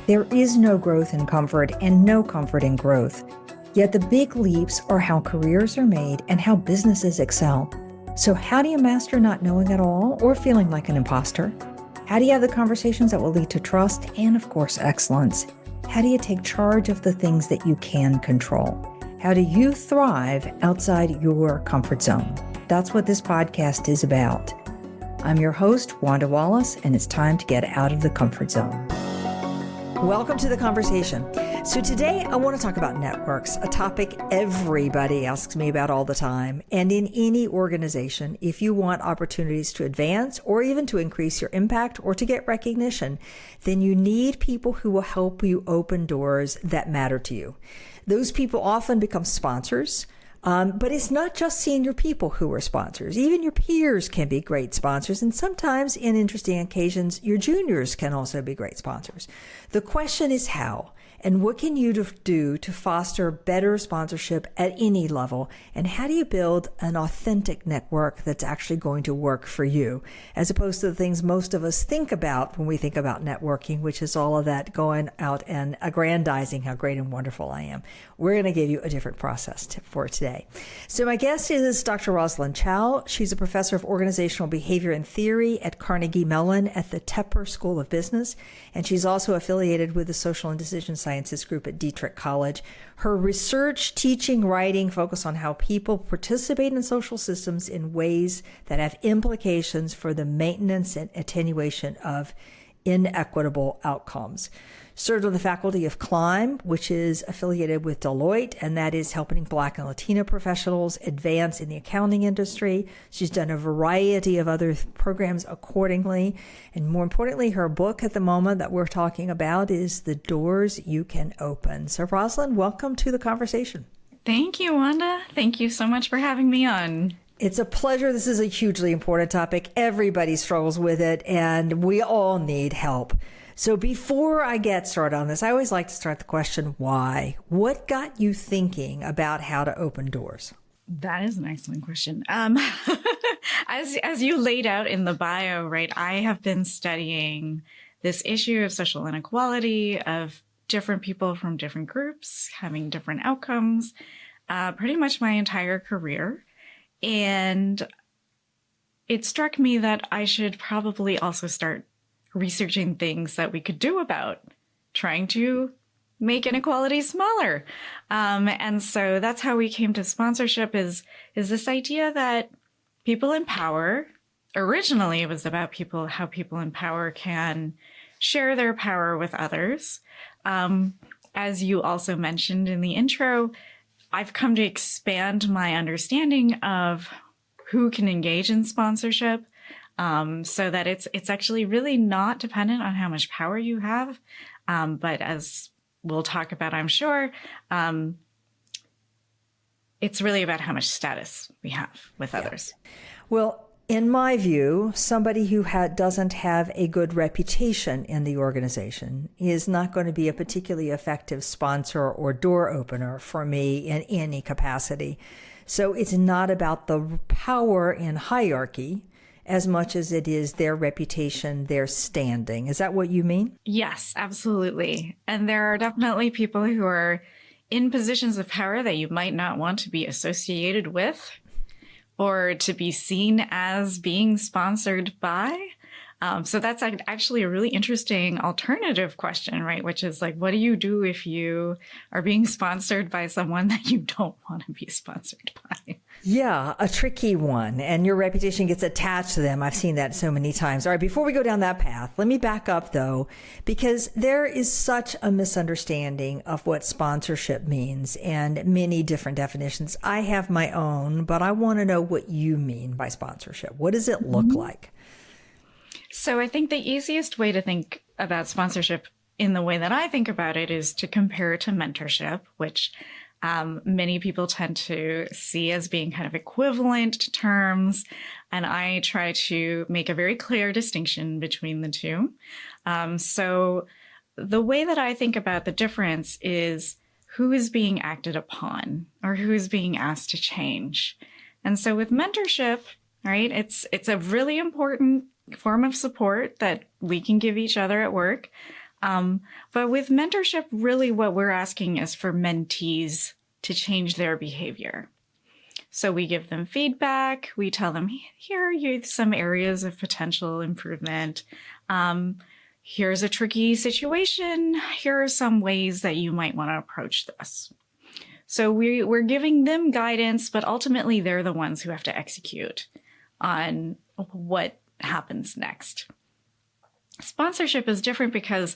There is no growth in comfort and no comfort in growth. Yet the big leaps are how careers are made and how businesses excel. So how do you master not knowing it all or feeling like an imposter? How do you have the conversations that will lead to trust and, of course, excellence? How do you take charge of the things that you can control? How do you thrive outside your comfort zone? That's what this podcast is about. I'm your host, Wanda Wallace, and it's time to get out of the comfort zone. Welcome to the conversation. So today I want to talk about networks, a topic everybody asks me about all the time. And in any organization, if you want opportunities to advance or even to increase your impact or to get recognition, then you need people who will help you open doors that matter to you. Those people often become sponsors. But it's not just senior people who are sponsors. Even your peers can be great sponsors. And sometimes, in interesting occasions, your juniors can also be great sponsors. The question is how? And what can you do to foster better sponsorship at any level? And how do you build an authentic network that's actually going to work for you, as opposed to the things most of us think about when we think about networking, which is all of that going out and aggrandizing how great and wonderful I am. We're going to give you a different process for today. So my guest is Dr. Rosalind Chow. She's a professor of organizational behavior and theory at Carnegie Mellon at the Tepper School of Business. And she's also affiliated with the Social and Decision Sciences group at Dietrich College. Her research, teaching, writing focus on how people participate in social systems in ways that have implications for the maintenance and attenuation of inequitable outcomes. Served on the faculty of Climb, which is affiliated with Deloitte, and that is helping Black and Latino professionals advance in the accounting industry. She's done a variety of other programs accordingly. And more importantly, her book at the moment that we're talking about is The Doors You Can Open. So Rosalind, welcome to the conversation. Thank you, Wanda. Thank you so much for having me on. It's a pleasure. This is a hugely important topic. Everybody struggles with it, and we all need help. So before I get started on this, I always like to start the question, why? What got you thinking about how to open doors? That is an excellent question. As you laid out in the bio, right, I have been studying this issue of social inequality, of different people from different groups having different outcomes, pretty much my entire career. And it struck me that I should probably also start researching things that we could do about trying to make inequality smaller. And so that's how we came to sponsorship is this idea that people in power, originally it was about how people in power can share their power with others. As you also mentioned in the intro, I've come to expand my understanding of who can engage in sponsorship, so that it's actually really not dependent on how much power you have. But as we'll talk about, I'm sure, it's really about how much status we have with others. Well, in my view, somebody who doesn't have a good reputation in the organization is not going to be a particularly effective sponsor or door opener for me in any capacity. So it's not about the power in hierarchy as much as it is their reputation, their standing. Is that what you mean? Yes, absolutely. And there are definitely people who are in positions of power that you might not want to be associated with or to be seen as being sponsored by. So that's actually a really interesting alternative question, right? Which is like, what do you do if you are being sponsored by someone that you don't want to be sponsored by? Yeah, a tricky one. And your reputation gets attached to them. I've seen that so many times. All right, before we go down that path, let me back up, though, because there is such a misunderstanding of what sponsorship means and many different definitions. I have my own, but I want to know what you mean by sponsorship. What does it look like? So I think the easiest way to think about sponsorship in the way that I think about it is to compare it to mentorship, which many people tend to see as being kind of equivalent terms. And I try to make a very clear distinction between the two. So the way that I think about the difference is who is being acted upon or who is being asked to change. And so with mentorship, right, it's a really important form of support that we can give each other at work. But with mentorship, really what we're asking is for mentees to change their behavior. So we give them feedback. We tell them, here are some areas of potential improvement. Here's a tricky situation. Here are some ways that you might want to approach this. So we're giving them guidance, but ultimately they're the ones who have to execute on what happens next. Sponsorship is different because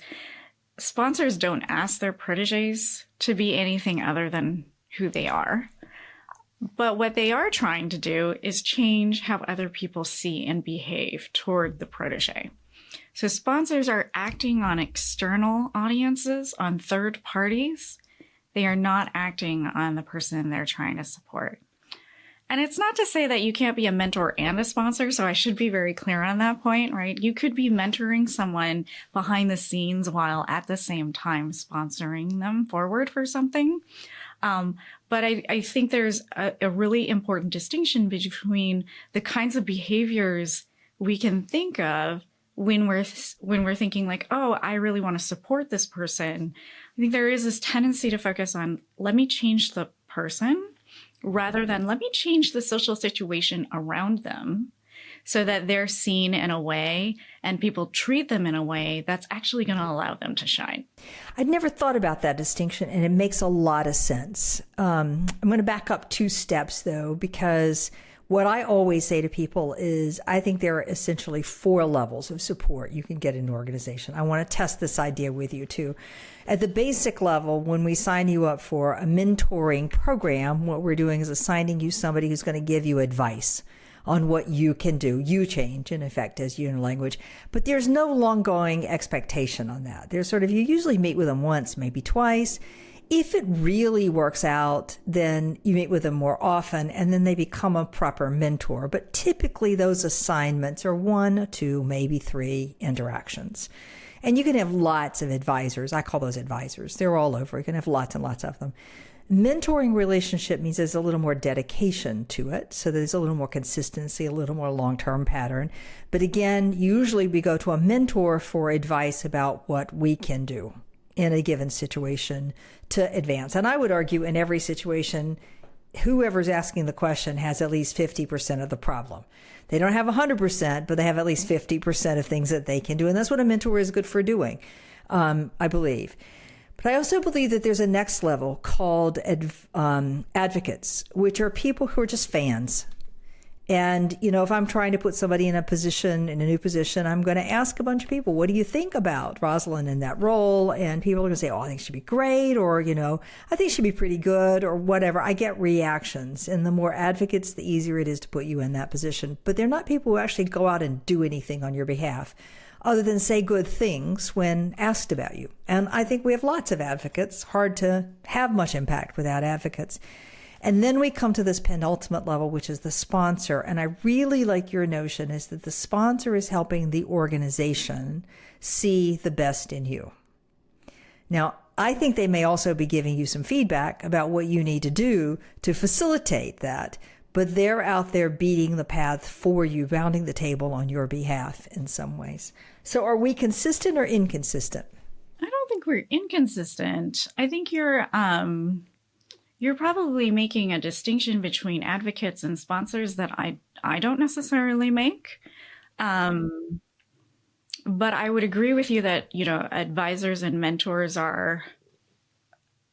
sponsors don't ask their proteges to be anything other than who they are. But what they are trying to do is change how other people see and behave toward the protege. So sponsors are acting on external audiences, on third parties. They are not acting on the person they're trying to support. And it's not to say that you can't be a mentor and a sponsor, so I should be very clear on that point, right? You could be mentoring someone behind the scenes while at the same time sponsoring them forward for something. But I think there's a really important distinction between the kinds of behaviors we can think of when we're thinking like, oh, I really want to support this person. I think there is this tendency to focus on, let me change the person rather than let me change the social situation around them so that they're seen in a way and people treat them in a way that's actually going to allow them to shine. I'd never thought about that distinction, and it makes a lot of sense. I'm going to back up 2 steps, though, because what I always say to people is I think there are essentially 4 levels of support you can get in an organization. I want to test this idea with you, too. At the basic level, when we sign you up for a mentoring program, what we're doing is assigning you somebody who's going to give you advice on what you can do. You change, in effect, as your language. But there's no long-going expectation on that. There's sort of, you usually meet with them once, maybe twice. If it really works out, then you meet with them more often, and then they become a proper mentor. But typically, those assignments are 1, 2, maybe 3 interactions. And you can have lots of advisors. I call those advisors. They're all over. You can have lots and lots of them. Mentoring relationship means there's a little more dedication to it. So there's a little more consistency, a little more long-term pattern. But again, usually we go to a mentor for advice about what we can do in a given situation to advance. And I would argue in every situation, whoever's asking the question has at least 50% of the problem. They don't have 100%, but they have at least 50% of things that they can do. And that's what a mentor is good for doing, I believe. But I also believe that there's a next level called advocates, which are people who are just fans. And, you know, if I'm trying to put somebody in a new position, I'm going to ask a bunch of people, what do you think about Rosalind in that role? And people are going to say, oh, I think she'd be great, or, you know, I think she'd be pretty good, or whatever. I get reactions. And the more advocates, the easier it is to put you in that position. But they're not people who actually go out and do anything on your behalf, other than say good things when asked about you. And I think we have lots of advocates. Hard to have much impact without advocates. And then we come to this penultimate level, which is the sponsor. And I really like your notion is that the sponsor is helping the organization see the best in you. Now, I think they may also be giving you some feedback about what you need to do to facilitate that, but they're out there beating the path for you, rounding the table on your behalf in some ways. So are we consistent or inconsistent? I don't think we're inconsistent. I think you're probably making a distinction between advocates and sponsors that I don't necessarily make. But I would agree with you that, you know, advisors and mentors are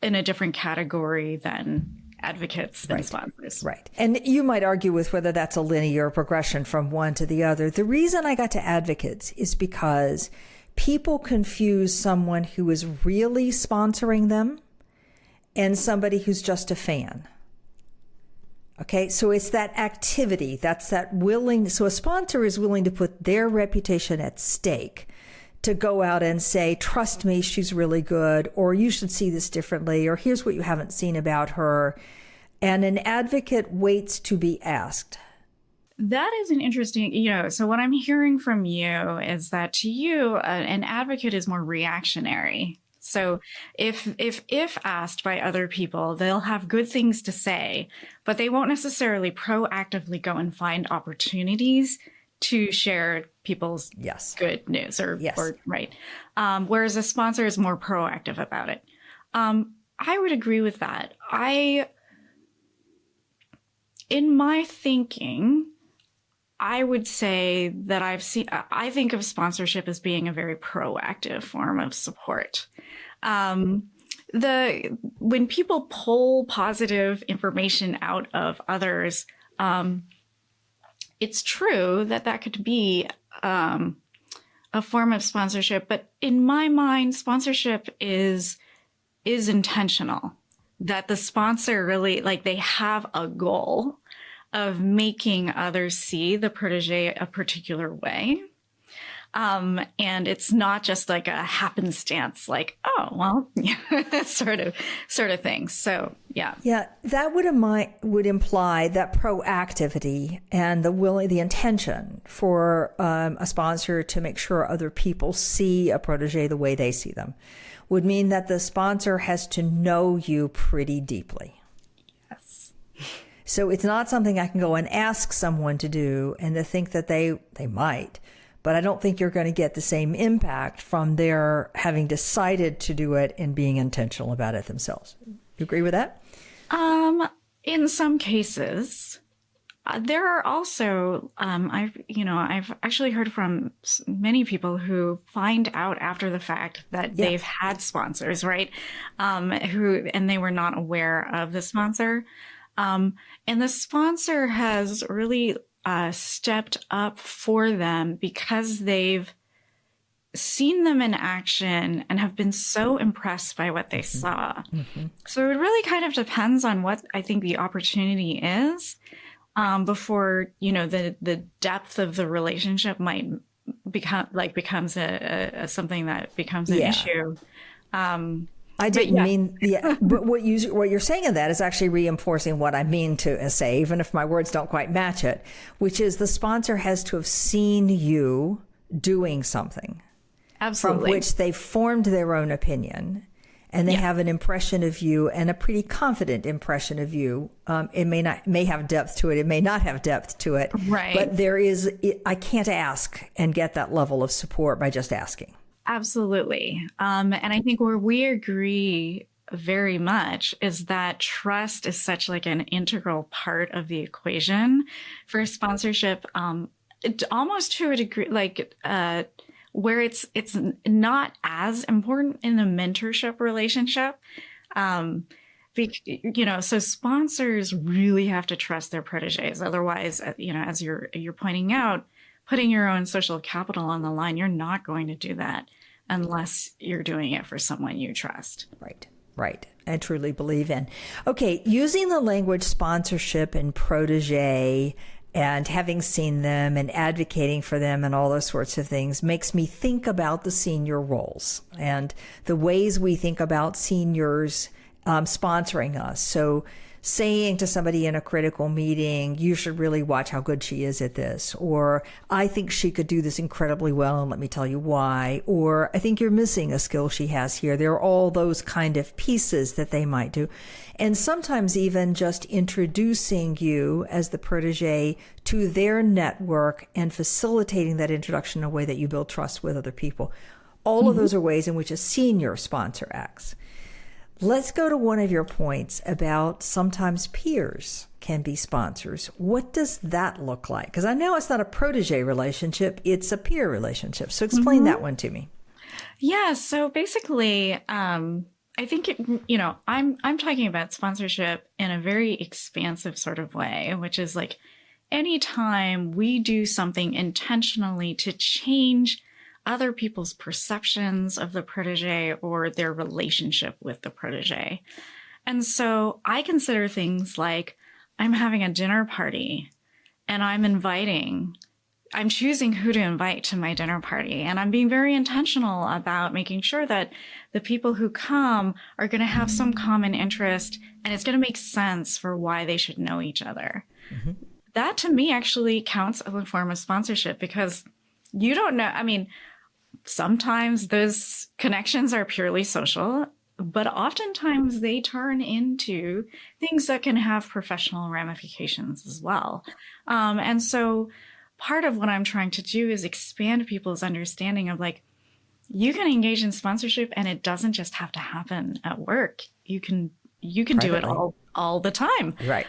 in a different category than advocates and sponsors. Right. And you might argue with whether that's a linear progression from one to the other. The reason I got to advocates is because people confuse someone who is really sponsoring them and somebody who's just a fan. Okay, so it's that activity, that's that willing. So a sponsor is willing to put their reputation at stake to go out and say, trust me, she's really good, or you should see this differently, or here's what you haven't seen about her. And an advocate waits to be asked. That is an interesting, you know, so what I'm hearing from you is that to you, an advocate is more reactionary. So if asked by other people, they'll have good things to say, but they won't necessarily proactively go and find opportunities to share people's Yes. good news Yes. or right. Whereas a sponsor is more proactive about it. I would agree with that. In my thinking, I would say that I think of sponsorship as being a very proactive form of support. When people pull positive information out of others, it's true that could be a form of sponsorship. But in my mind, sponsorship is intentional. That the sponsor really, like, they have a goal of making others see the protege a particular way. And it's not just like a happenstance, like, oh, well, sort of thing. So, yeah. Yeah, that would imply that proactivity and the intention for a sponsor to make sure other people see a protege the way they see them would mean that the sponsor has to know you pretty deeply. Yes. So it's not something I can go and ask someone to do and to think that they might. But I don't think you're going to get the same impact from their having decided to do it and being intentional about it themselves. You agree with that? In some cases, there are also, I've actually heard from many people who find out after the fact that they've had sponsors, right? And they were not aware of the sponsor. And the sponsor has really stepped up for them because they've seen them in action and have been so impressed by what they saw. Mm-hmm. So it really kind of depends on what I think the opportunity is before, the depth of the relationship might becomes something that becomes an issue. I didn't mean, but what you're saying in that is actually reinforcing what I mean to say, even if my words don't quite match it, which is the sponsor has to have seen you doing something. Absolutely. From which they formed their own opinion, and they have an impression of you, and a pretty confident impression of you. It may have depth to it. It may not have depth to it. Right. But I can't ask and get that level of support by just asking. Absolutely. And I think where we agree very much is that trust is such like an integral part of the equation for sponsorship, almost to a degree, where it's not as important in a mentorship relationship. So sponsors really have to trust their proteges. Otherwise, as you're pointing out, putting your own social capital on the line, you're not going to do that unless you're doing it for someone you trust. Right. I truly believe in. Okay, using the language sponsorship and protege and having seen them and advocating for them and all those sorts of things makes me think about the senior roles and the ways we think about seniors sponsoring us. So saying to somebody in a critical meeting, you should really watch how good she is at this, or I think she could do this incredibly well and let me tell you why, or I think you're missing a skill she has here. There are all those kind of pieces that they might do. And sometimes even just introducing you as the protege to their network and facilitating that introduction in a way that you build trust with other people. All of those are ways in which a senior sponsor acts. Let's go to one of your points about sometimes peers can be sponsors. What does that look like? Because I know it's not a protege relationship, it's a peer relationship. So explain that one to me. Yeah, so basically, I think, I'm talking about sponsorship in a very expansive sort of way, which is like anytime we do something intentionally to change other people's perceptions of the protege or their relationship with the protege. And so I consider things like I'm having a dinner party and I'm choosing who to invite to my dinner party. And I'm being very intentional about making sure that the people who come are going to have some common interest and it's going to make sense for why they should know each other. Mm-hmm. That to me actually counts as a form of sponsorship because you don't know. I mean, sometimes those connections are purely social, but oftentimes they turn into things that can have professional ramifications as well. And so part of what I'm trying to do is expand people's understanding of like, you can engage in sponsorship and it doesn't just have to happen at work. You can do it all the time. Right.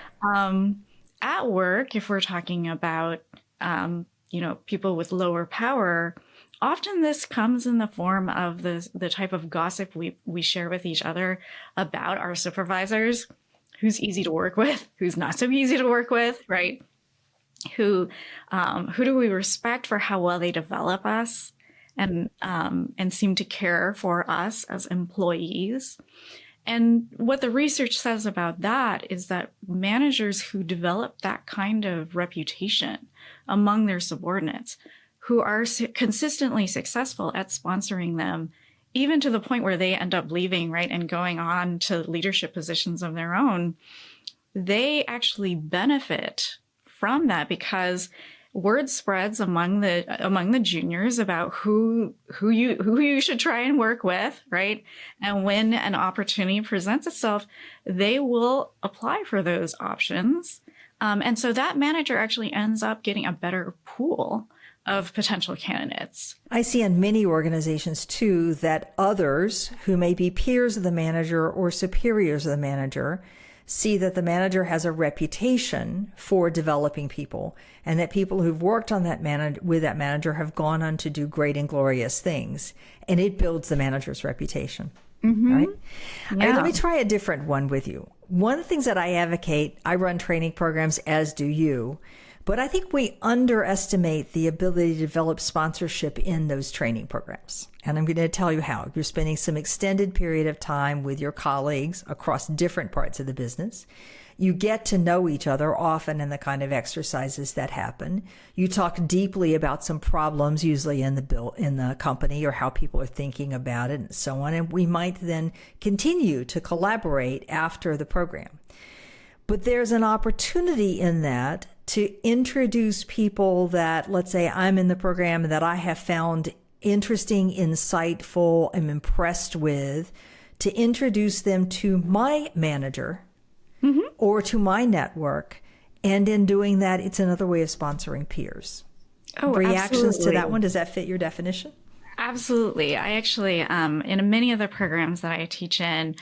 At work, if we're talking about, people with lower power, often this comes in the form of the type of gossip we share with each other about our supervisors, who's easy to work with, who's not so easy to work with, right? Who do we respect for how well they develop us and seem to care for us as employees. And what the research says about that is that managers who develop that kind of reputation among their subordinates, who are consistently successful at sponsoring them, even to the point where they end up leaving, right, and going on to leadership positions of their own, they actually benefit from that because word spreads among the juniors about who you should try and work with, right? And when an opportunity presents itself, they will apply for those options. And so that manager actually ends up getting a better pool of potential candidates. I see in many organizations too that others who may be peers of the manager or superiors of the manager see that the manager has a reputation for developing people and that people who've worked on with that manager have gone on to do great and glorious things. And it builds the manager's reputation. Mm-hmm. Right? Yeah. All right, let me try a different one with you. One of the things that I advocate, I run training programs, as do you, but I think we underestimate the ability to develop sponsorship in those training programs. And I'm going to tell you how. You're spending some extended period of time with your colleagues across different parts of the business. You get to know each other often in the kind of exercises that happen. You talk deeply about some problems, usually in the company, or how people are thinking about it and so on. And we might then continue to collaborate after the program. But there's an opportunity in that to introduce people that, let's say I'm in the program that I have found interesting, insightful, I'm impressed with, to introduce them to my manager or to my network. And in doing that, it's another way of sponsoring peers. Oh, reactions absolutely. to that one, does that fit your definition? Absolutely. I actually, in many of the programs that I teach in,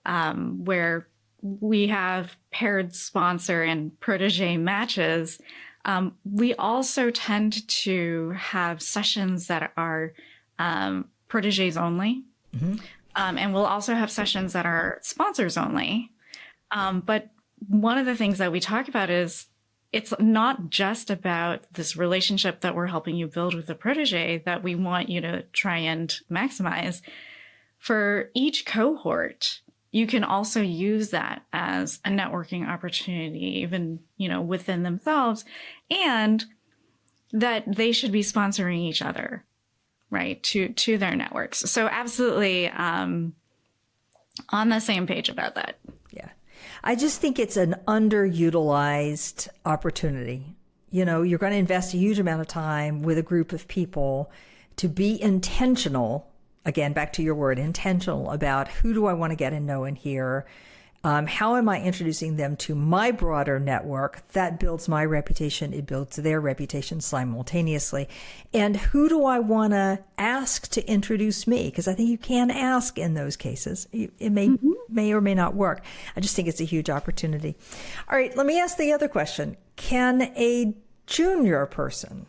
where we have paired sponsor and protege matches, we also tend to have sessions that are proteges only. Mm-hmm. And we'll also have sessions that are sponsors only. But one of the things that we talk about is it's not just about this relationship that we're helping you build with the protege that we want you to try and maximize. For each cohort, you can also use that as a networking opportunity, even, within themselves, and that they should be sponsoring each other, right, to their networks. So absolutely on the same page about that. Yeah. I just think it's an underutilized opportunity. You're going to invest a huge amount of time with a group of people to be intentional. Again, back to your word, intentional about who do I want to get to know and hear? How am I introducing them to my broader network? That builds my reputation. It builds their reputation simultaneously. And who do I want to ask to introduce me? Because I think you can ask in those cases. It may or may not work. I just think it's a huge opportunity. All right, let me ask the other question. Can a junior person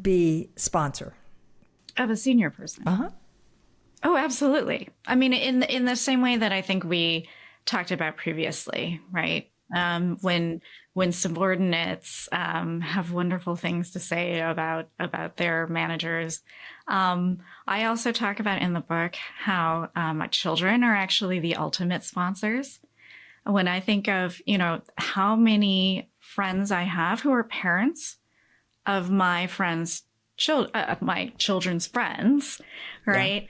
be sponsor of a senior person? Uh-huh. Oh, absolutely. I mean, in the same way that I think we talked about previously, right? When subordinates have wonderful things to say about their managers. I also talk about in the book how children are actually the ultimate sponsors. When I think of, how many friends I have who are parents of my my children's friends, right? Yeah.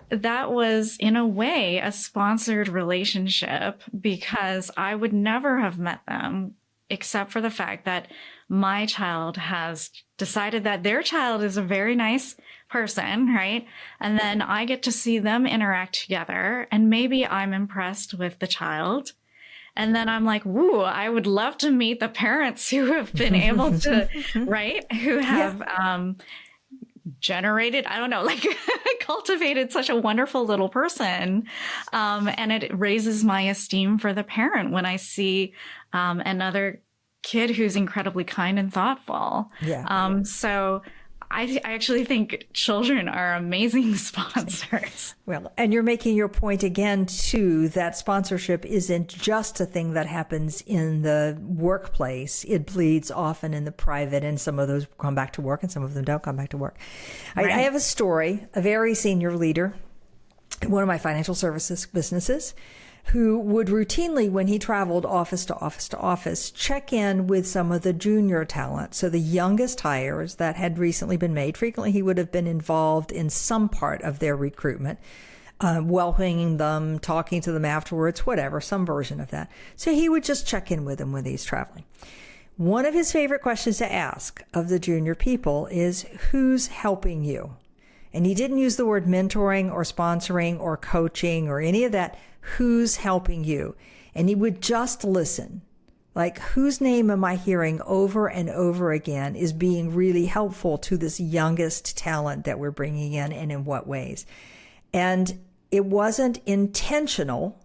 That was, in a way, a sponsored relationship because I would never have met them except for the fact that my child has decided that their child is a very nice person, right? And then I get to see them interact together, and maybe I'm impressed with the child. And then I'm like, woo, I would love to meet the parents who have been able to, right? Who have generated, I don't know, like cultivated such a wonderful little person. And it raises my esteem for the parent when I see another kid who's incredibly kind and thoughtful. So I actually think children are amazing sponsors. Well, and you're making your point again, too, that sponsorship isn't just a thing that happens in the workplace. It bleeds often in the private, and some of those come back to work and some of them don't come back to work. Right. I have a story, a very senior leader in one of my financial services businesses who would routinely, when he traveled office to office to office, check in with some of the junior talent. So the youngest hires that had recently been made. Frequently, he would have been involved in some part of their recruitment, welcoming them, talking to them afterwards, whatever, some version of that. So he would just check in with them when he's traveling. One of his favorite questions to ask of the junior people is, who's helping you? And he didn't use the word mentoring or sponsoring or coaching or any of that. Who's helping you? And he would just listen. Like, whose name am I hearing over and over again is being really helpful to this youngest talent that we're bringing in, and in what ways? And it wasn't intentional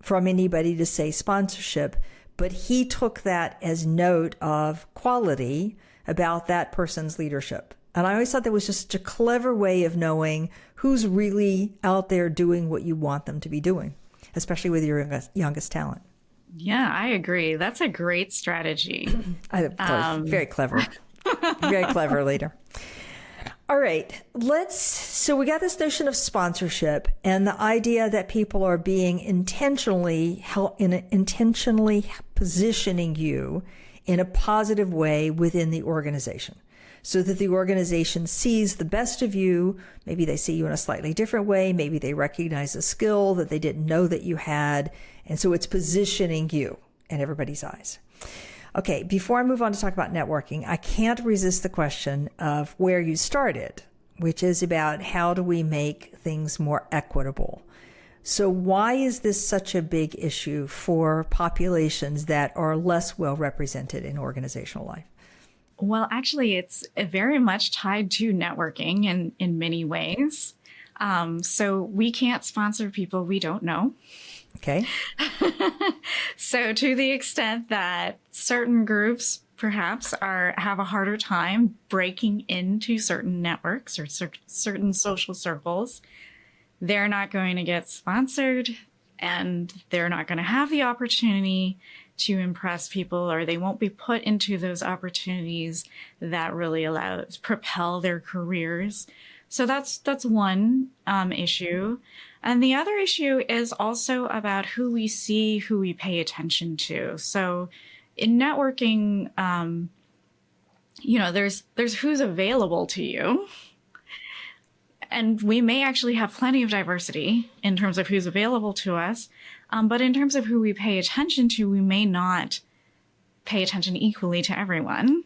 from anybody to say sponsorship, but he took that as note of quality about that person's leadership. And I always thought that was just a clever way of knowing who's really out there doing what you want them to be doing, especially with your youngest talent. Yeah, I agree. That's a great strategy. I thought it was very clever. Very clever leader. All right. So we got this notion of sponsorship and the idea that people are being intentionally positioning you in a positive way within the organization, so that the organization sees the best of you. Maybe they see you in a slightly different way. Maybe they recognize a skill that they didn't know that you had. And so it's positioning you in everybody's eyes. Okay, before I move on to talk about networking, I can't resist the question of where you started, which is about how do we make things more equitable? So why is this such a big issue for populations that are less well represented in organizational life? Well, actually, it's very much tied to networking in many ways. So we can't sponsor people we don't know. Okay. So to the extent that certain groups perhaps have a harder time breaking into certain networks or certain social circles, they're not going to get sponsored, and they're not going to have the opportunity to impress people, or they won't be put into those opportunities that really propel their careers. So that's one issue. And the other issue is also about who we see, who we pay attention to. So in networking, there's who's available to you. And we may actually have plenty of diversity in terms of who's available to us. But in terms of who we pay attention to, we may not pay attention equally to everyone.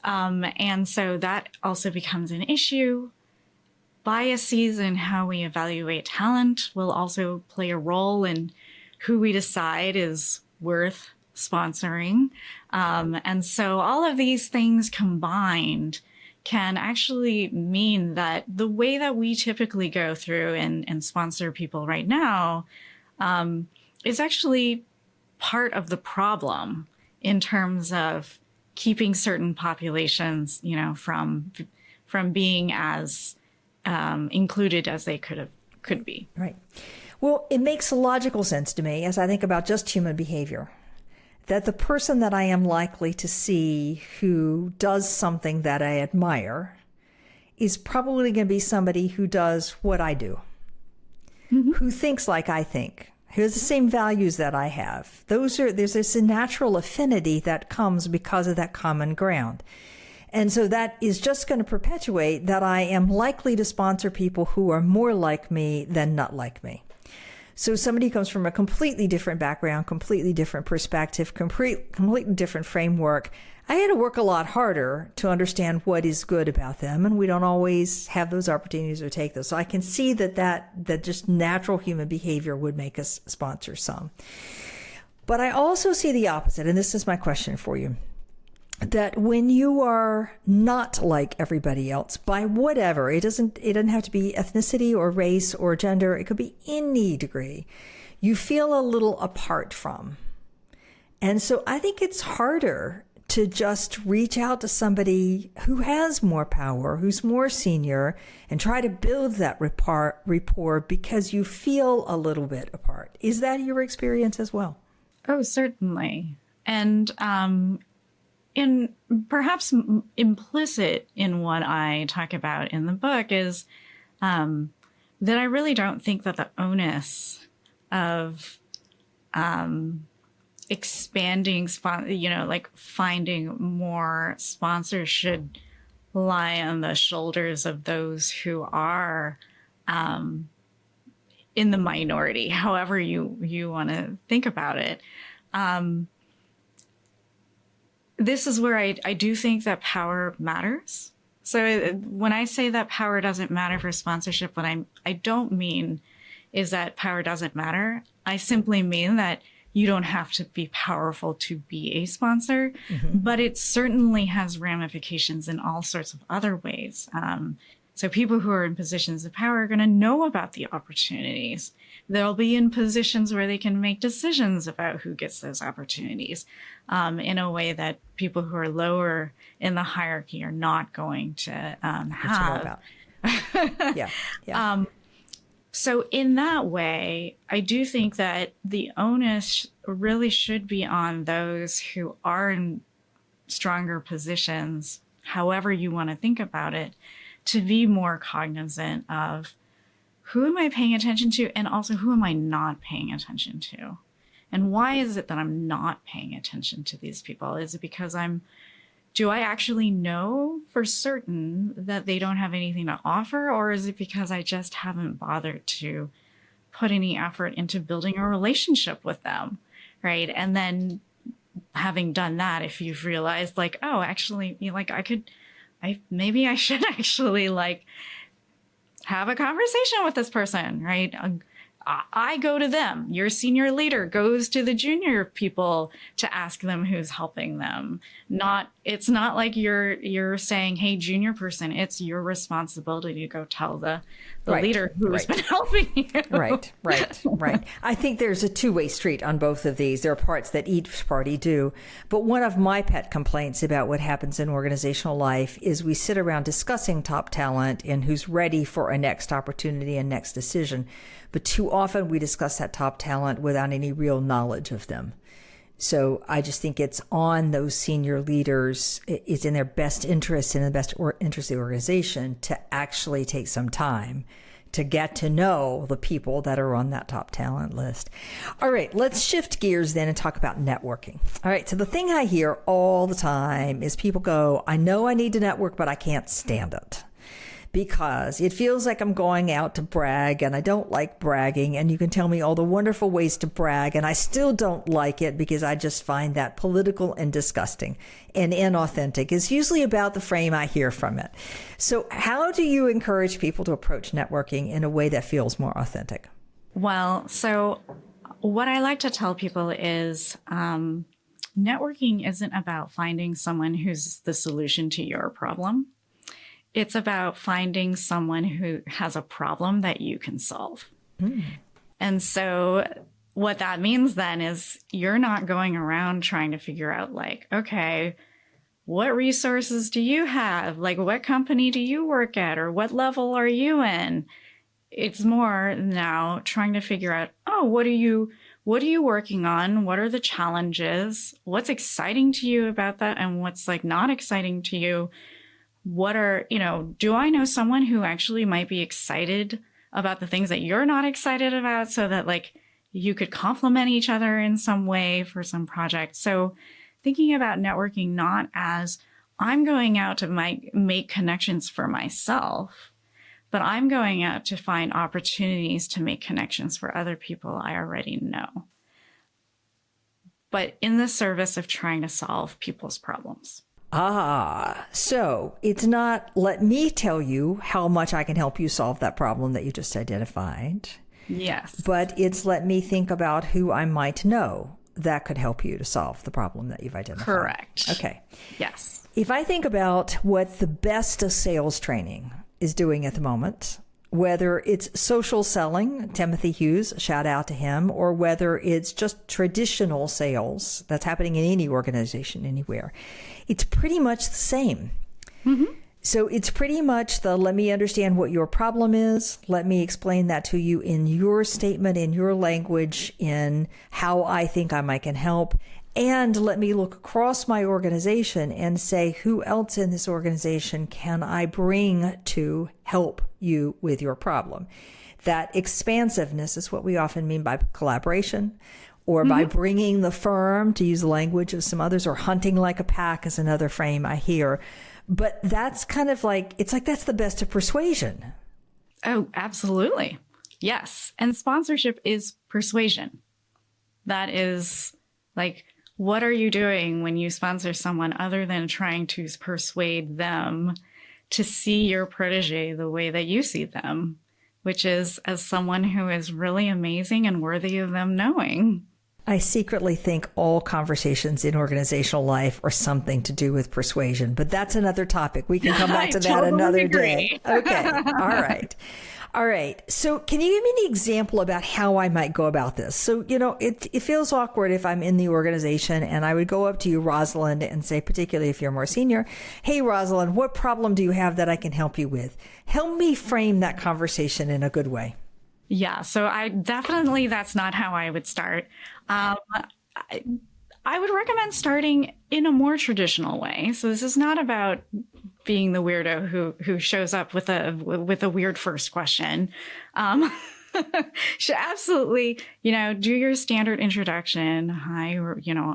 And so that also becomes an issue. Biases in how we evaluate talent will also play a role in who we decide is worth sponsoring. And so all of these things combined can actually mean that the way that we typically go through and sponsor people right now is actually part of the problem in terms of keeping certain populations, from being as included as they could be. Right. Well, it makes logical sense to me as I think about just human behavior, that the person that I am likely to see who does something that I admire is probably going to be somebody who does what I do, who thinks like I think, who has the same values that I have. There's this natural affinity that comes because of that common ground. And so that is just going to perpetuate that I am likely to sponsor people who are more like me than not like me. So somebody comes from a completely different background, completely different perspective, completely different framework. I had to work a lot harder to understand what is good about them, and we don't always have those opportunities or take those. So I can see that just natural human behavior would make us sponsor some. But I also see the opposite, and this is my question for you, that when you are not like everybody else by whatever, it doesn't have to be ethnicity or race or gender, it could be any degree, you feel a little apart from. And so I think it's harder to just reach out to somebody who has more power, who's more senior, and try to build that rapport because you feel a little bit apart. Is that your experience as well? Oh, certainly. And in perhaps implicit in what I talk about in the book is that I really don't think that the onus of expanding, like finding more sponsors should lie on the shoulders of those who are in the minority, however you want to think about it. This is where I do think that power matters. So when I say that power doesn't matter for sponsorship, what I don't mean is that power doesn't matter. I simply mean that you don't have to be powerful to be a sponsor, but it certainly has ramifications in all sorts of other ways. So people who are in positions of power are going to know about the opportunities. They'll be in positions where they can make decisions about who gets those opportunities in a way that people who are lower in the hierarchy are not going to have. Yeah. So in that way, I do think that the onus really should be on those who are in stronger positions, however you want to think about it, to be more cognizant of who am I paying attention to and also who am I not paying attention to? And why is it that I'm not paying attention to these people? Is it because do I actually know for certain that they don't have anything to offer? Or is it because I just haven't bothered to put any effort into building a relationship with them, right? And then having done that, if you've realized like, oh, actually, maybe I should actually like have a conversation with this person, right? I go to them. Your senior leader goes to the junior people to ask them who's helping them. It's not like you're saying, hey, junior person, it's your responsibility to go tell the leader who's been helping you. Right. I think there's a two-way street on both of these. There are parts that each party do. But one of my pet complaints about what happens in organizational life is we sit around discussing top talent and who's ready for a next opportunity and next decision. But too often we discuss that top talent without any real knowledge of them. So I just think it's on those senior leaders, it's in their best interest and in the best interest of the organization to actually take some time to get to know the people that are on that top talent list. All right, let's shift gears then and talk about networking. All right, so the thing I hear all the time is people go, I know I need to network, but I can't stand it, because it feels like I'm going out to brag and I don't like bragging. And you can tell me all the wonderful ways to brag and I still don't like it because I just find that political and disgusting and inauthentic is usually about the frame I hear from it. So how do you encourage people to approach networking in a way that feels more authentic? Well, so what I like to tell people is networking isn't about finding someone who's the solution to your problem. It's about finding someone who has a problem that you can solve. And so what that means then is you're not going around trying to figure out like, okay, what resources do you have? Like, what company do you work at? Or what level are you in? It's more now trying to figure out, oh, what are you working on? What are the challenges? What's exciting to you about that? And what's like not exciting to you? Do I know someone who actually might be excited about the things that you're not excited about so that like you could complement each other in some way for some project? So thinking about networking not as I'm going out to make connections for myself, but I'm going out to find opportunities to make connections for other people I already know, but in the service of trying to solve people's problems. So it's not, let me tell you how much I can help you solve that problem that you just identified. Yes. But it's let me think about who I might know that could help you to solve the problem that you've identified. Correct. Okay. Yes. If I think about what the best of sales training is doing at the moment, whether it's social selling, Timothy Hughes, shout out to him, or whether it's just traditional sales that's happening in any organization, anywhere, it's pretty much the same. Mm-hmm. So it's pretty much the let me understand what your problem is. Let me explain that to you in your statement, in your language, in how I think I can help. And let me look across my organization and say, who else in this organization can I bring to help you with your problem? That expansiveness is what we often mean by collaboration, or by bringing the firm, to use the language of some others, or hunting like a pack is another frame I hear. But that's kind of like, it's like that's the best of persuasion. Oh, absolutely. Yes. And sponsorship is persuasion. That is like, what are you doing when you sponsor someone other than trying to persuade them to see your protege the way that you see them, which is as someone who is really amazing and worthy of them knowing? I secretly think all conversations in organizational life are something to do with persuasion, but that's another topic. We can come back to that totally another agree. day. Okay. All right. All right. So can you give me an example about how I might go about this? So, it feels awkward if I'm in the organization and I would go up to you, Rosalind, and say, particularly if you're more senior, hey, Rosalind, what problem do you have that I can help you with? Help me frame that conversation in a good way. Yeah. So that's not how I would start. I would recommend starting in a more traditional way. So this is not about being the weirdo who shows up with a weird first question. Should absolutely, do your standard introduction. Hi,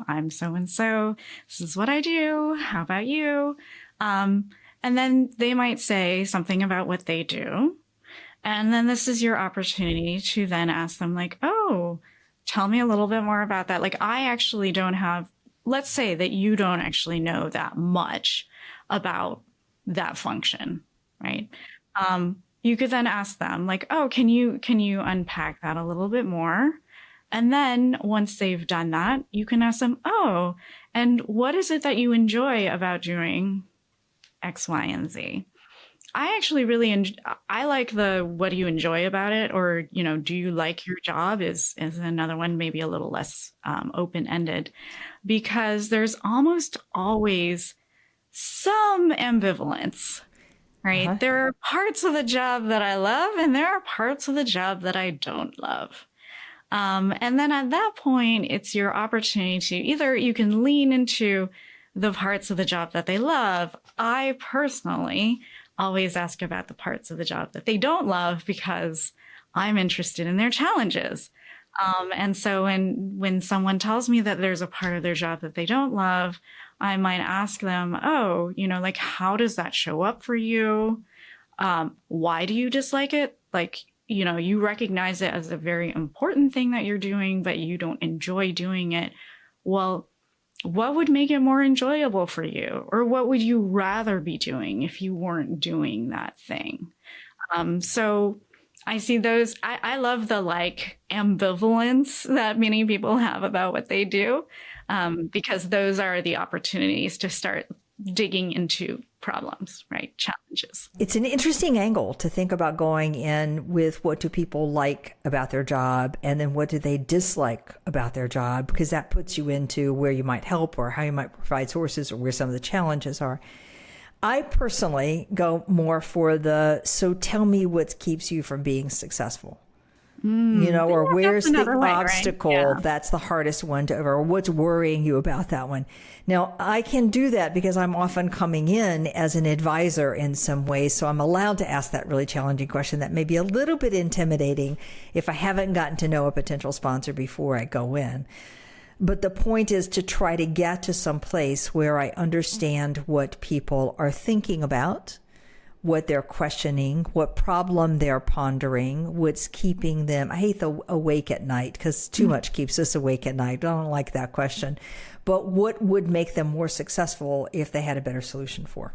I'm so and so. This is what I do. How about you? And then they might say something about what they do. And then this is your opportunity to then ask them like, oh, tell me a little bit more about that. Like, I actually don't have, let's say that you don't actually know that much about that function, right? You could then ask them like, oh, can you unpack that a little bit more? And then once they've done that, you can ask them, oh, and what is it that you enjoy about doing X, Y, and Z? I actually really I like the what do you enjoy about it, or do you like your job is another one, maybe a little less open-ended, because there's almost always some ambivalence, right? There are parts of the job that I love and there are parts of the job that I don't love. And then at that point, it's your opportunity to either you can lean into the parts of the job that they love. I personally always ask about the parts of the job that they don't love because I'm interested in their challenges. And so when someone tells me that there's a part of their job that they don't love, I might ask them, oh, like, how does that show up for you? Why do you dislike it? Like, you recognize it as a very important thing that you're doing, but you don't enjoy doing it. Well, what would make it more enjoyable for you? Or what would you rather be doing if you weren't doing that thing? So I see those. I love the ambivalence that many people have about what they do, because those are the opportunities to start digging into problems, right? Challenges. It's an interesting angle to think about going in with what do people like about their job and then what do they dislike about their job, because that puts you into where you might help or how you might provide sources or where some of the challenges are. I personally go more for so tell me what keeps you from being successful. Or where's the obstacle right? That's the hardest one or what's worrying you about that one. Now, I can do that because I'm often coming in as an advisor in some ways. So I'm allowed to ask that really challenging question that may be a little bit intimidating if I haven't gotten to know a potential sponsor before I go in. But the point is to try to get to some place where I understand what people are thinking about, what they're questioning, what problem they're pondering, what's keeping them. I hate the awake at night because too much keeps us awake at night. I don't like that question. But what would make them more successful if they had a better solution for?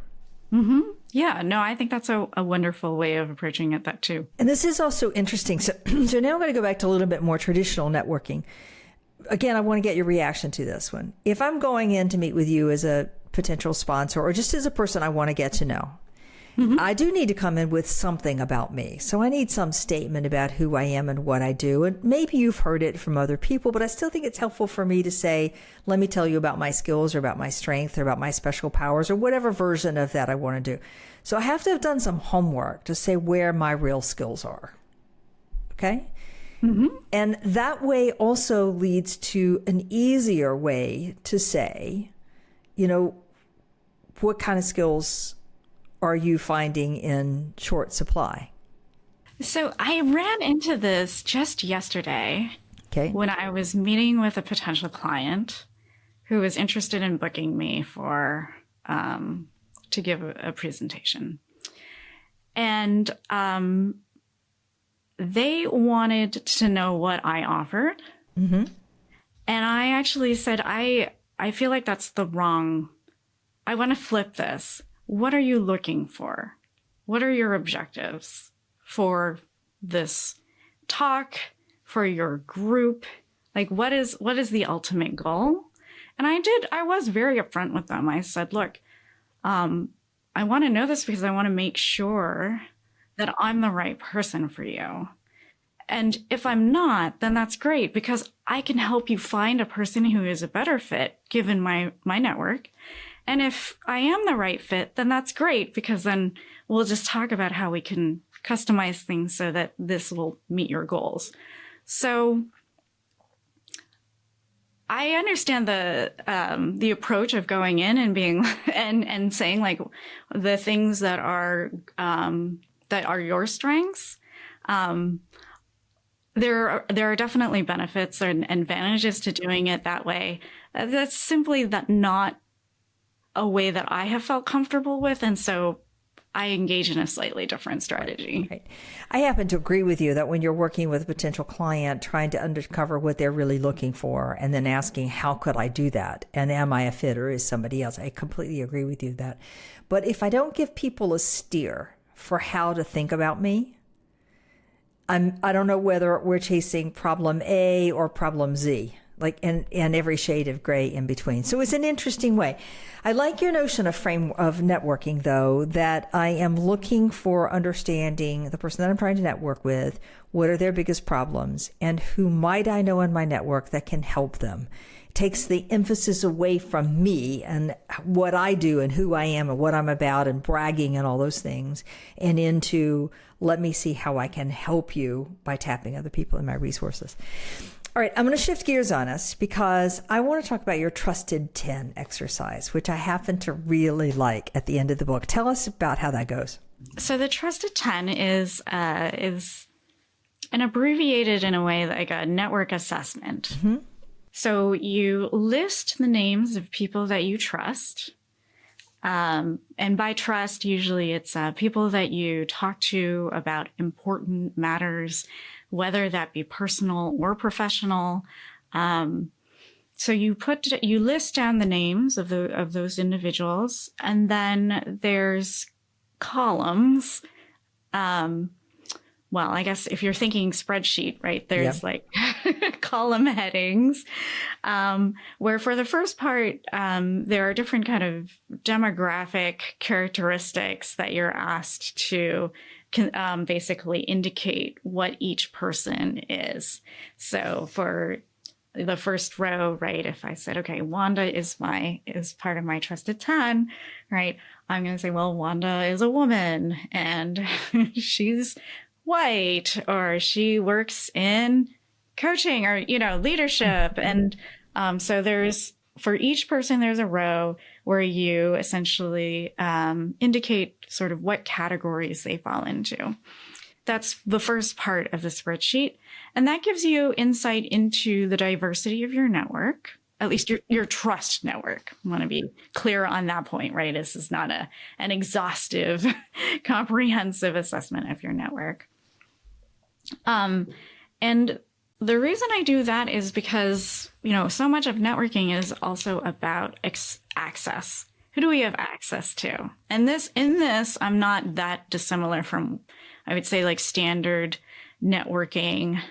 Mm-hmm. Yeah, no, I think that's a wonderful way of approaching it, that too. And this is also interesting. So now I'm going to go back to a little bit more traditional networking. again, I want to get your reaction to this one. If I'm going in to meet with you as a potential sponsor or just as a person I want to get to know, I do need to come in with something about me. So I need some statement about who I am and what I do. And maybe you've heard it from other people, but I still think it's helpful for me to say, let me tell you about my skills or about my strength or about my special powers or whatever version of that I want to do. So I have to have done some homework to say where my real skills are. Okay? And that way also leads to an easier way to say, you know, what kind of skills are you finding in short supply? So I ran into this just yesterday when I was meeting with a potential client who was interested in booking me for to give a presentation. And they wanted to know what I offered. And I actually said, I feel like that's the wrong, I want to flip this. What are you looking for? What are your objectives for this talk, for your group? Like, what is the ultimate goal? And I was very upfront with them. I said, look, I want to know this because I want to make sure that I'm the right person for you. And if I'm not, then that's great because I can help you find a person who is a better fit given my network. And if I am the right fit, then that's great because then we'll just talk about how we can customize things so that this will meet your goals. So I understand the approach of going in and being and saying like the things that are your strengths. There are definitely benefits and advantages to doing it that way. That's simply not a way that I have felt comfortable with, and so I engage in a slightly different strategy. Right. I happen to agree with you that when you're working with a potential client, trying to uncover what they're really looking for and then asking, how could I do that? And am I a fit or is somebody else? I completely agree with you that. But if I don't give people a steer for how to think about me, I don't know whether we're chasing problem A or problem Z, like and every shade of gray in between. So it's an interesting way. I like your notion of networking, though, that I am looking for understanding the person that I'm trying to network with, what are their biggest problems, and who might I know in my network that can help them. It takes the emphasis away from me and what I do and who I am and what I'm about and bragging and all those things, and into let me see how I can help you by tapping other people in my resources. All right, I'm going to shift gears on us because I want to talk about your Trusted 10 exercise, which I happen to really like at the end of the book. Tell us about how that goes. So the Trusted 10 is an abbreviated in a way like a network assessment. So you list the names of people that you trust. And by trust, usually it's people that you talk to about important matters, whether that be personal or professional. So you list down the names of those individuals, and then there's columns. Well, I guess if you're thinking spreadsheet, right, there's like column headings, where for the first part, there are different kind of demographic characteristics that you're asked to basically indicate what each person is. So for the first row, right, if I said, okay, Wanda is part of my Trusted 10, right, I'm going to say, well, Wanda is a woman and she's white, or she works in coaching or, leadership. And so for each person, there's a row where you essentially indicate sort of what categories they fall into. That's the first part of the spreadsheet. And that gives you insight into the diversity of your network, at least your trust network. I want to be clear on that point, right? This is not an exhaustive, comprehensive assessment of your network. And the reason I do that is because, so much of networking is also about access. Who do we have access to? And in this, I'm not that dissimilar from, I would say, like standard networking.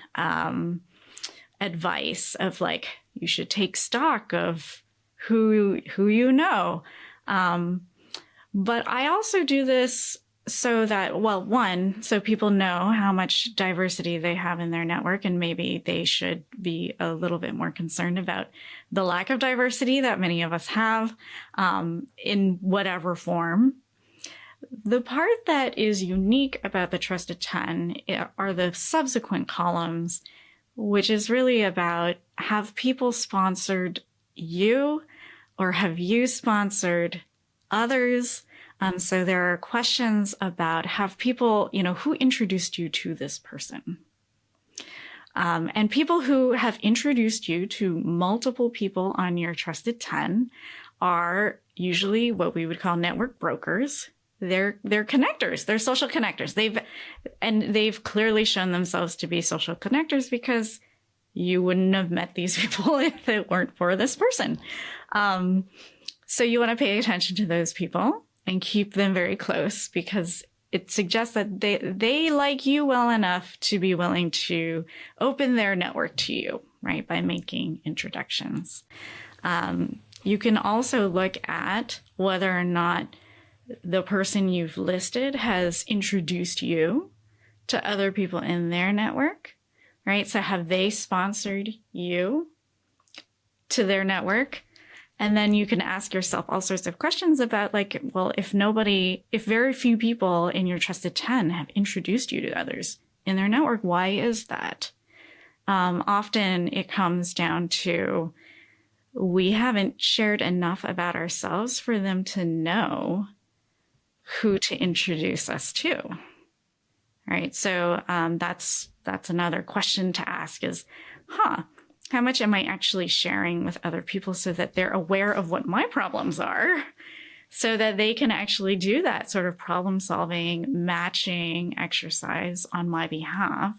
advice of like, you should take stock of who you know. But I also do this so that, well, one, so people know how much diversity they have in their network, and maybe they should be a little bit more concerned about the lack of diversity that many of us have, in whatever form. The part that is unique about the Trusted 10 are the subsequent columns, which is really about, have people sponsored you, or have you sponsored others? So there are questions about, have people, who introduced you to this person? And people who have introduced you to multiple people on your Trusted 10 are usually what we would call network brokers. They're connectors. They're social connectors. They've clearly shown themselves to be social connectors, because you wouldn't have met these people if it weren't for this person. So you want to pay attention to those people and keep them very close, because it suggests that they like you well enough to be willing to open their network to you, right, by making introductions. You can also look at whether or not the person you've listed has introduced you to other people in their network, right? So have they sponsored you to their network? And then you can ask yourself all sorts of questions about, like, well, if very few people in your Trusted 10 have introduced you to others in their network, why is that? Often it comes down to, we haven't shared enough about ourselves for them to know who to introduce us to, right? So that's another question to ask is, how much am I actually sharing with other people so that they're aware of what my problems are, so that they can actually do that sort of problem solving, matching exercise on my behalf?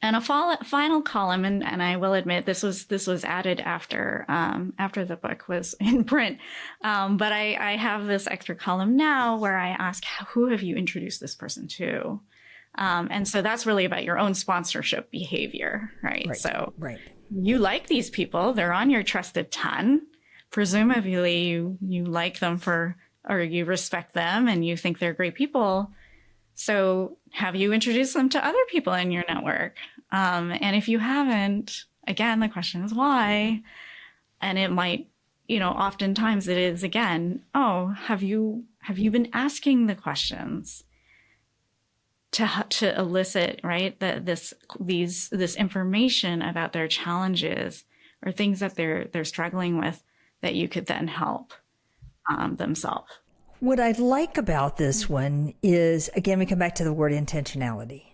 And a final column, and I will admit this was added after the book was in print, but I have this extra column now where I ask, who have you introduced this person to? And so that's really about your own sponsorship behavior, right? So you like these people, they're on your Trusted 10. Presumably you like them or you respect them and you think they're great people. So have you introduced them to other people in your network? And if you haven't, again, the question is why? And it might, oftentimes it is, again, have you been asking the questions to elicit, right, this information about their challenges or things that they're struggling with that you could then help themselves. What I like about this one is, again, we come back to the word intentionality.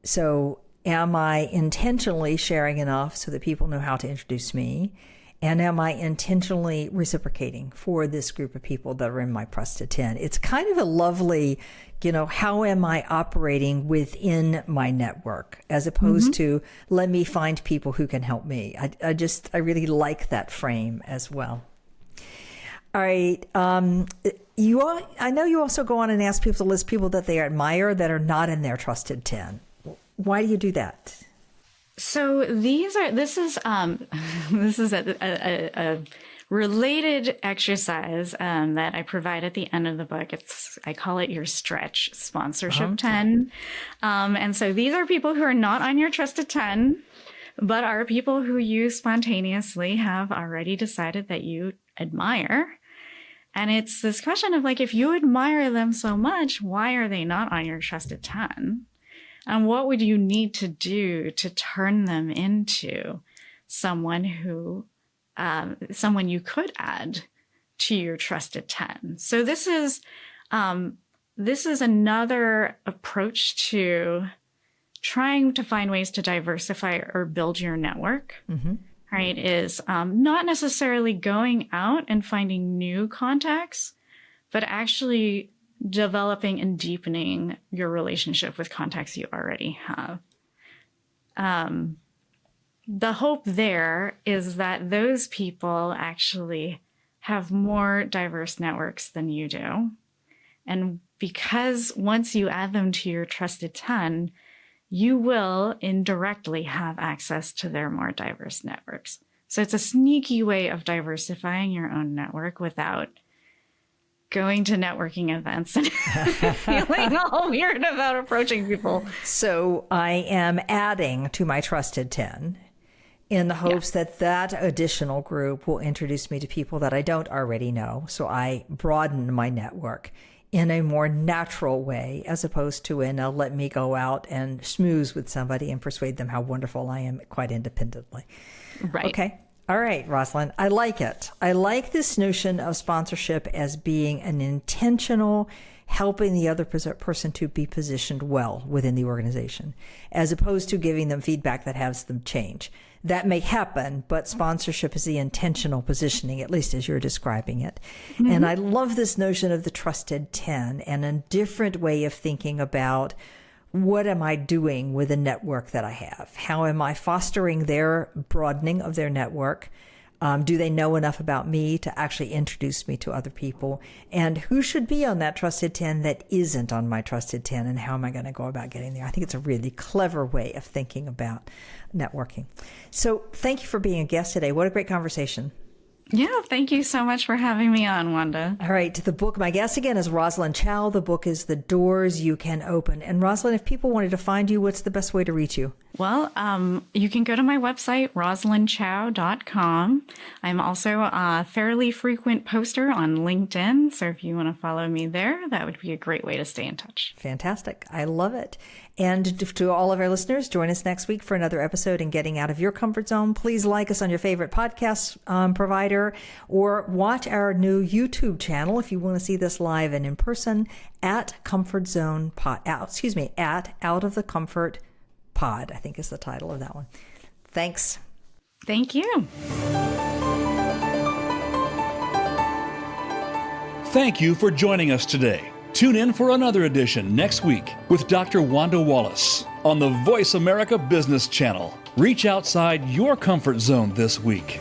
So am I intentionally sharing enough so that people know how to introduce me? And am I intentionally reciprocating for this group of people that are in my Trusted 10? It's kind of a lovely, how am I operating within my network, as opposed to let me find people who can help me. I really like that frame as well. All right. I know you also go on and ask people to list people that they admire that are not in their Trusted 10. Why do you do that? So this is a related exercise that I provide at the end of the book. I call it your stretch sponsorship 10. And so these are people who are not on your Trusted 10, but are people who you spontaneously have already decided that you admire. And it's this question of, like, if you admire them so much, why are they not on your Trusted 10? And what would you need to do to turn them into someone you could add to your Trusted 10? So this is another approach to trying to find ways to diversify or build your network. Right, is not necessarily going out and finding new contacts, but actually developing and deepening your relationship with contacts you already have. The hope there is that those people actually have more diverse networks than you do. And because once you add them to your Trusted 10, you will indirectly have access to their more diverse networks. So it's a sneaky way of diversifying your own network without going to networking events and feeling all weird about approaching people. So I am adding to my Trusted 10 in the hopes that additional group will introduce me to people that I don't already know. So I broaden my network in a more natural way, as opposed to in a let me go out and schmooze with somebody and persuade them how wonderful I am quite independently. Right. Okay. All right, Rosalind, I like it. I like this notion of sponsorship as being an intentional helping the other person to be positioned well within the organization, as opposed to giving them feedback that has them change. That may happen, but sponsorship is the intentional positioning, at least as you're describing it. Mm-hmm. And I love this notion of the Trusted 10 and a different way of thinking about what am I doing with the network that I have? How am I fostering their broadening of their network? Do they know enough about me to actually introduce me to other people? And who should be on that Trusted 10 that isn't on my Trusted 10? And how am I going to go about getting there? I think it's a really clever way of thinking about networking. So thank you for being a guest today. What a great conversation. Yeah, thank you so much for having me on, Wanda. All right, the book, my guest again is Rosalind Chow. The book is The Doors You Can Open. And Rosalind, if people wanted to find you, what's the best way to reach you? Well, you can go to my website, rosalindchow.com. I'm also a fairly frequent poster on LinkedIn. So if you want to follow me there, that would be a great way to stay in touch. Fantastic. I love it. And to all of our listeners, join us next week for another episode in Getting Out of Your Comfort Zone. Please like us on your favorite podcast provider, or watch our new YouTube channel if you want to see this live and in person at Comfort Zone Pod. At Out of the Comfort Pod, I think is the title of that one. Thanks. Thank you. Thank you for joining us today. Tune in for another edition next week with Dr. Wanda Wallace on the Voice America Business Channel. Reach outside your comfort zone this week.